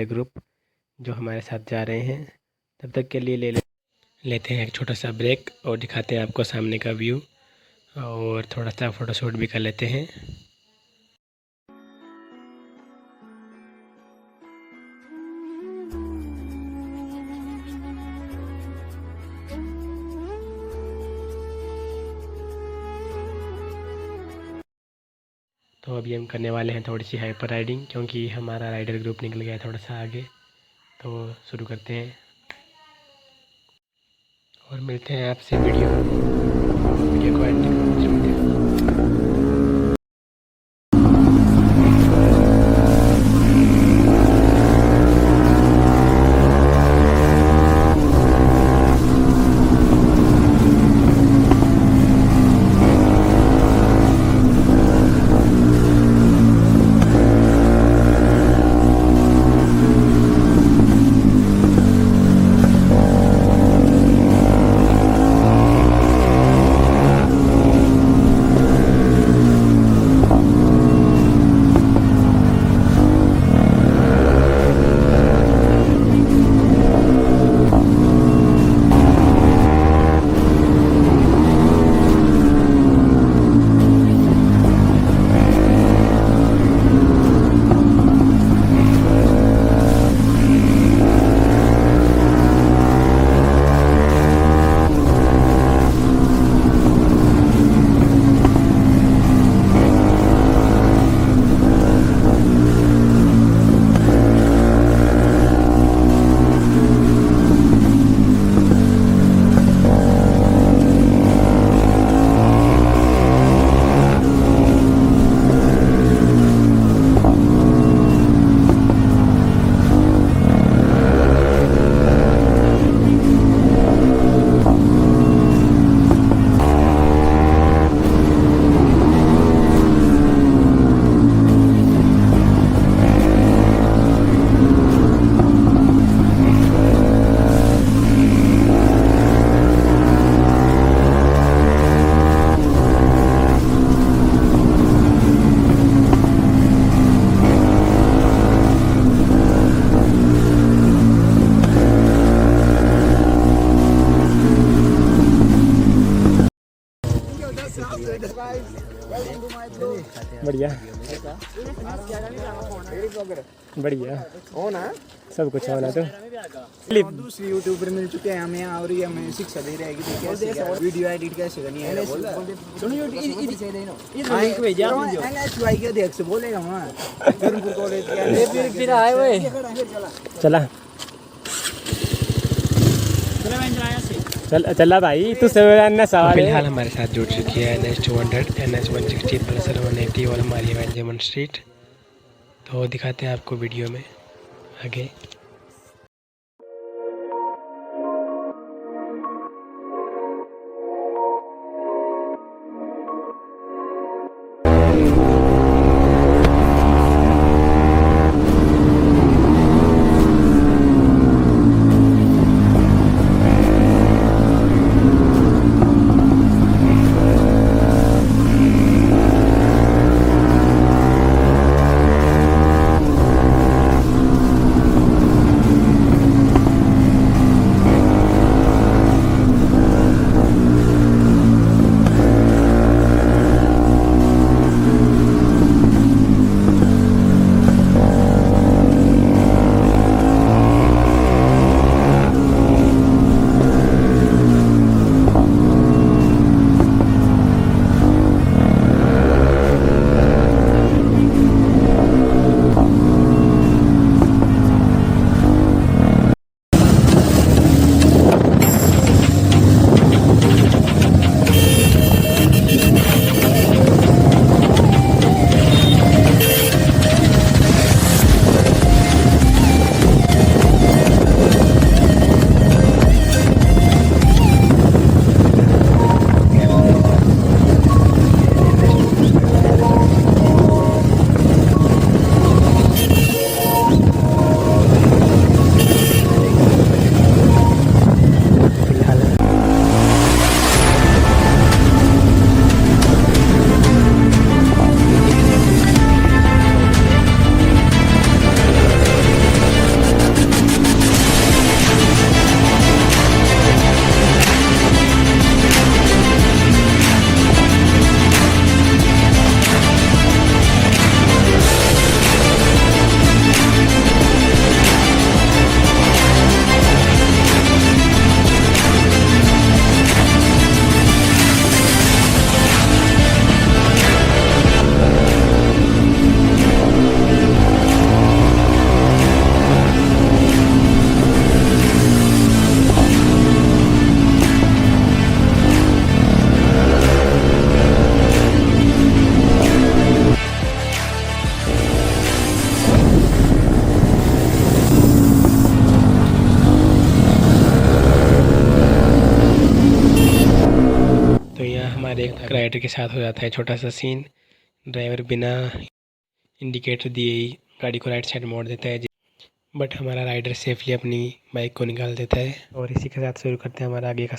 Group जो हमारे साथ जा रहे हैं। तब तक के लिए लेते हैं एक छोटा सा ब्रेक और दिखाते हैं आपको सामने का व्यू और थोड़ा सा फ़ोटोशूट भी कर लेते हैं। तो अभी हम करने वाले हैं थोड़ी सी हाइपर राइडिंग, क्योंकि हमारा राइडर ग्रुप निकल गया थोड़ा सा आगे। तो शुरू करते हैं और मिलते हैं आपसे वीडियो को एंड तक जरूर देखें। बढ़िया बढ़िया हो ना, सब कुछ होना। तो दूसरी यूट्यूबर मिल चुके हैं हमें और ये हमें शिक्षा दे रहे हैं कि कैसे वीडियो एडिट कैसे करनी है। एनएचवाई के अध्यक्ष बोलेगा वहाँ धर्मपुर कॉलेज फिर आए हुए चला चला भाई तू सवाल। फिलहाल हमारे साथ जुड़ चुकी है NS200, NS160 पल्सर 180 और हमारी जेमन स्ट्रीट। तो दिखाते हैं आपको वीडियो में आगे। हमारे एक राइडर के साथ हो जाता है छोटा सा सीन। ड्राइवर बिना इंडिकेटर दिए ही गाड़ी को राइट साइड मोड़ देता है, बट हमारा राइडर सेफली अपनी बाइक को निकाल देता है। और इसी के साथ शुरू करते हैं हमारा आगे का।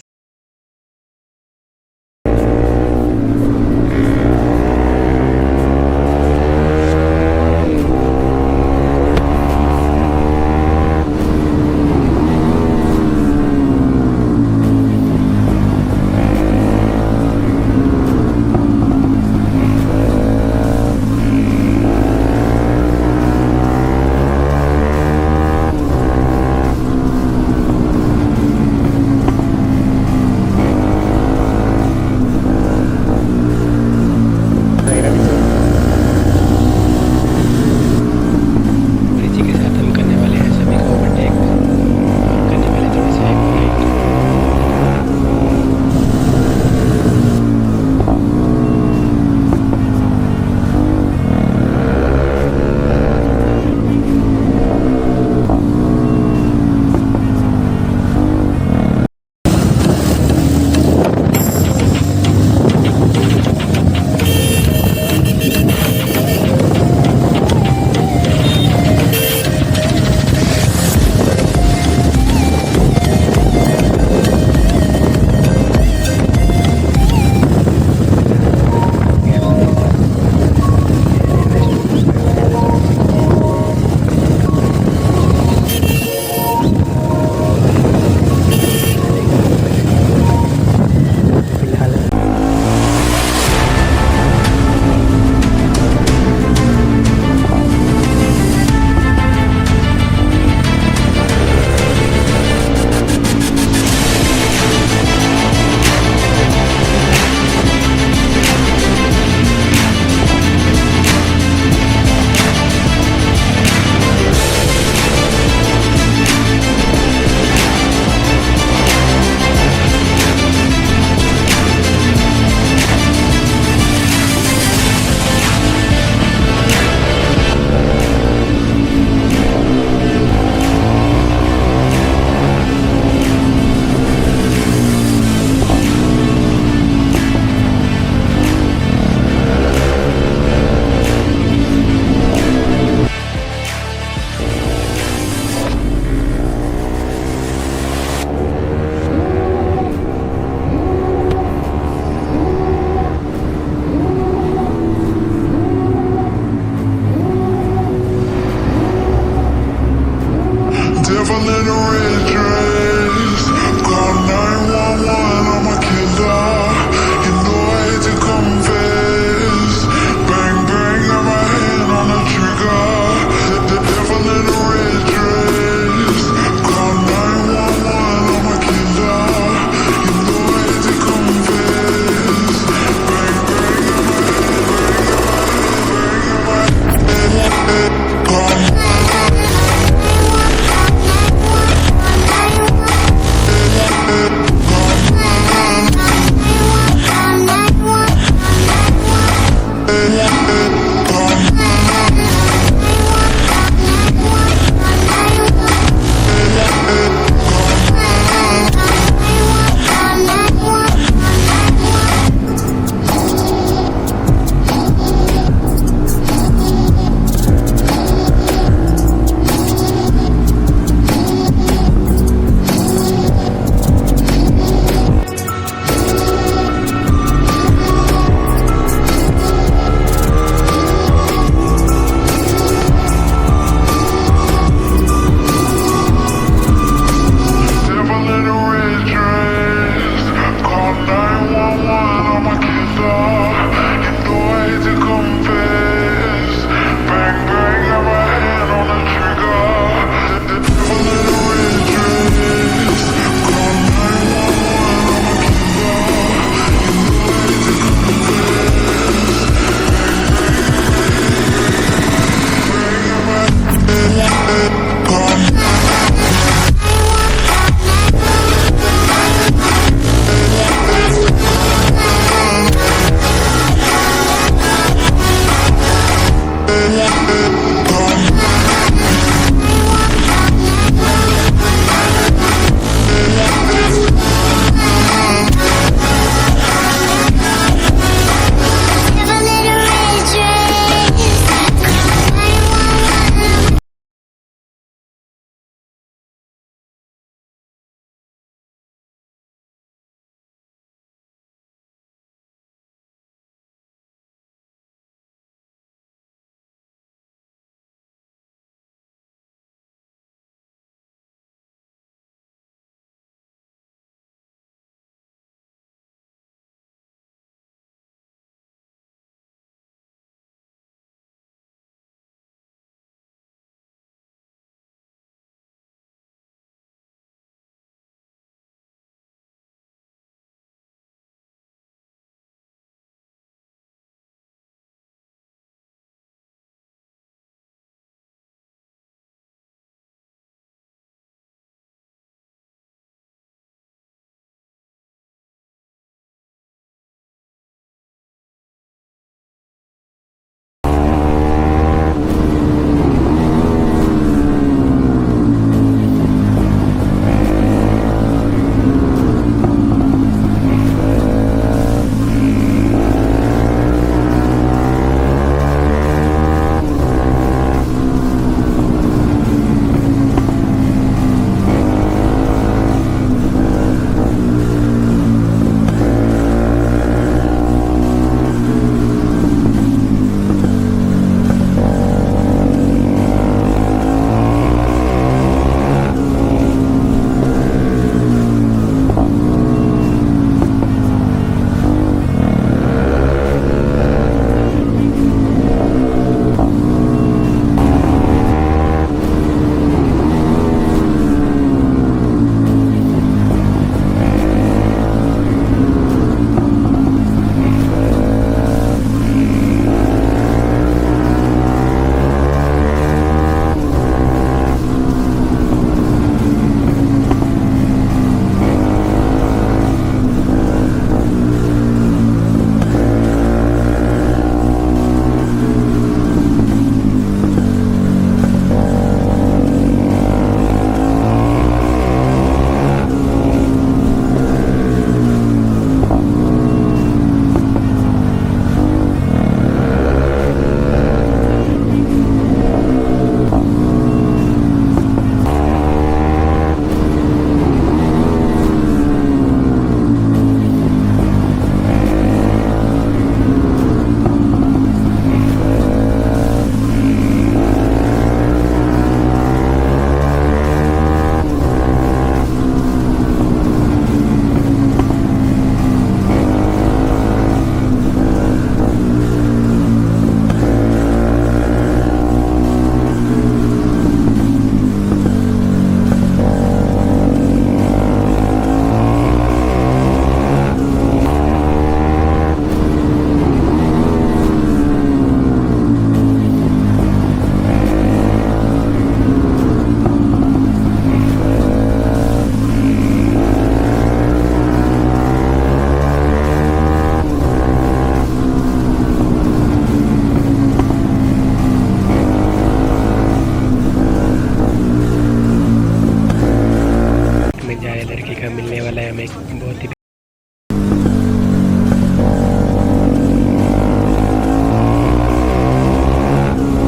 मिलने वाला है हमें बहुत ही।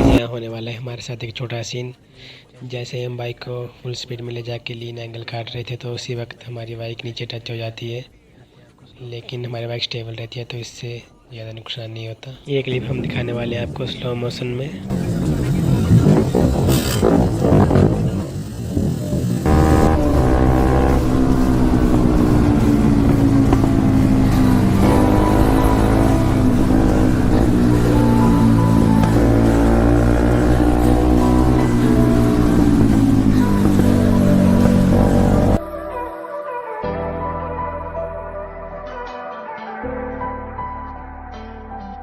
यहाँ होने वाला है हमारे साथ एक छोटा सीन। जैसे हम बाइक को फुल स्पीड में ले जाके लीन एंगल काट रहे थे तो उसी वक्त हमारी बाइक नीचे टच हो जाती है, लेकिन हमारी बाइक स्टेबल रहती है तो इससे ज़्यादा नुकसान नहीं होता। ये क्लिप हम दिखाने वाले हैं आपको स्लो मोशन में।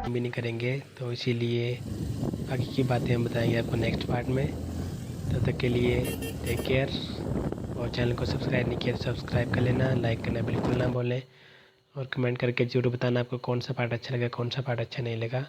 भी नहीं करेंगे तो इसीलिए आगे की बातें हम बताएंगे आपको नेक्स्ट पार्ट में। तब तक के लिए टेक केयर, और चैनल को सब्सक्राइब नहीं किया तो सब्सक्राइब कर लेना, लाइक करना बिल्कुल ना भूलें, और कमेंट करके ज़रूर बताना आपको कौन सा पार्ट अच्छा लगा कौन सा पार्ट अच्छा नहीं लगा।